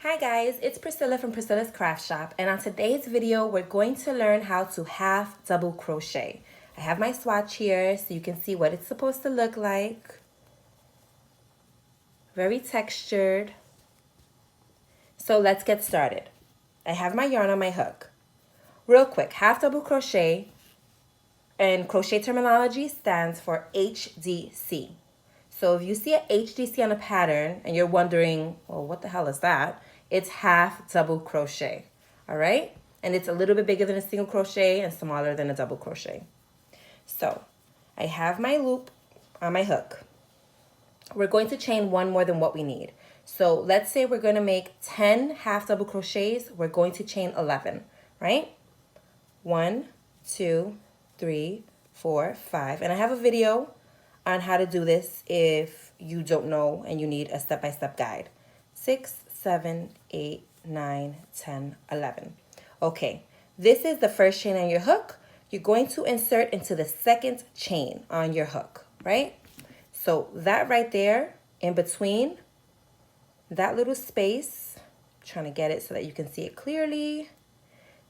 Hi guys, it's Priscilla from Priscilla's Craft Shop, and on today's video we're going to learn how to half double crochet. I have my swatch here so you can see what it's supposed to look like. Very textured. So let's get started. I have my yarn on my hook. Real quick, half double crochet and crochet terminology stands for HDC. So if you see a HDC on a pattern and you're wondering, well, what the hell is that? It's half double crochet, all right? And it's a little bit bigger than a single crochet and smaller than a double crochet. So I have my loop on my hook. We're going to chain one more than what we need. So let's say we're going to make 10 half double crochets. We're going to chain 11, right? 1, 2, 3, 4, 5. And I have a video on how to do this if you don't know and you need a step-by-step guide. 6, 7, 8, 9, 10, 11. Okay, this is the first chain on your hook. You're going to insert into the second chain on your hook, right? So that right there, in between, that little space, I'm trying to get it so that you can see it clearly.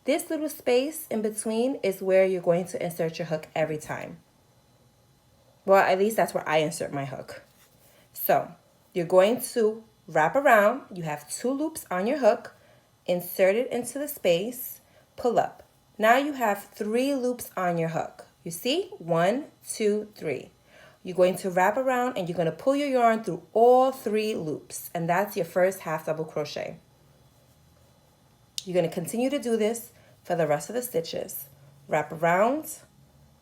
This little space in between is where you're going to insert your hook every time. Well, at least that's where I insert my hook. So you're going to wrap around. You have 2 loops on your hook. Insert it into the space. Pull up. Now you have 3 loops on your hook. You see? 1, 2, 3. You're going to wrap around and you're going to pull your yarn through all 3 loops. And that's your first half double crochet. You're going to continue to do this for the rest of the stitches. Wrap around,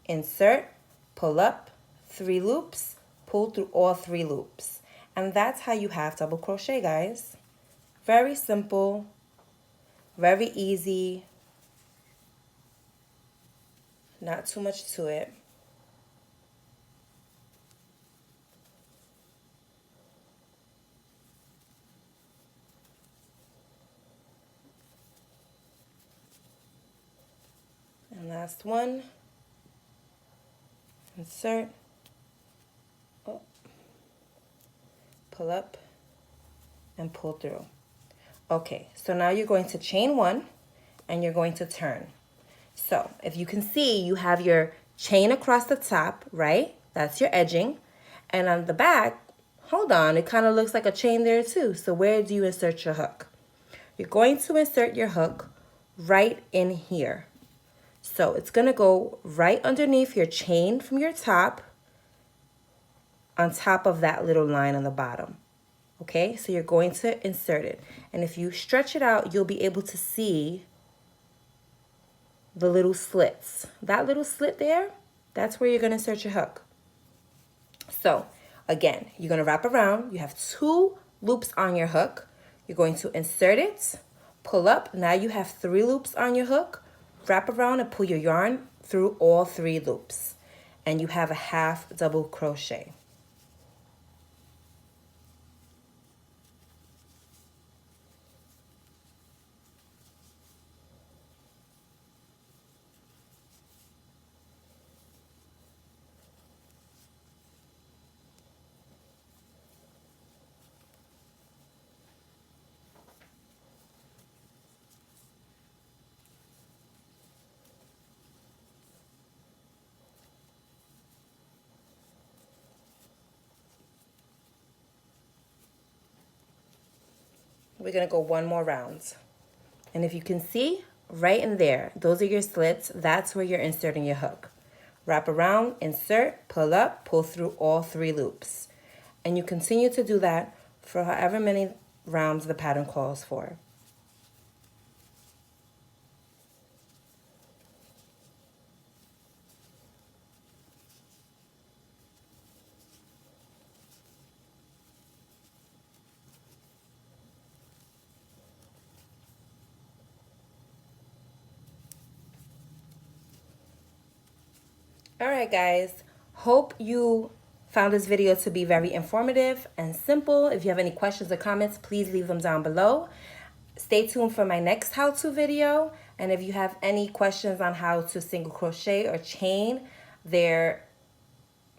insert, pull up, 3 loops, pull through all 3 loops. And that's how you half double crochet, guys. Very simple, very easy, not too much to it. And last one, insert, oh, pull up, and pull through. Okay, so now you're going to chain 1 and you're going to turn. So if you can see, you have your chain across the top, right? That's your edging. And on the back, hold on, it kind of looks like a chain there too. So where do you insert your hook? You're going to insert your hook right in here. So it's going to go right underneath your chain from your top, on top of that little line on the bottom. Okay, so you're going to insert it. And if you stretch it out, you'll be able to see the little slits. That little slit there, that's where you're going to insert your hook. So again, you're going to wrap around. You have 2 loops on your hook. You're going to insert it, pull up. Now you have 3 loops on your hook. Wrap around and pull your yarn through all 3 loops. And you have a half double crochet. We're going to go 1 more round. And if you can see, right in there, those are your slits. That's where you're inserting your hook. Wrap around, insert, pull up, pull through all 3 loops. And you continue to do that for however many rounds the pattern calls for. All right, guys, hope you found this video to be very informative and simple. If you have any questions or comments, please leave them down below. Stay tuned for my next how-to video. And if you have any questions on how to single crochet or chain, there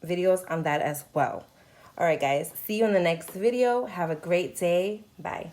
are videos on that as well. All right, guys, see you in the next video. Have a great day. Bye.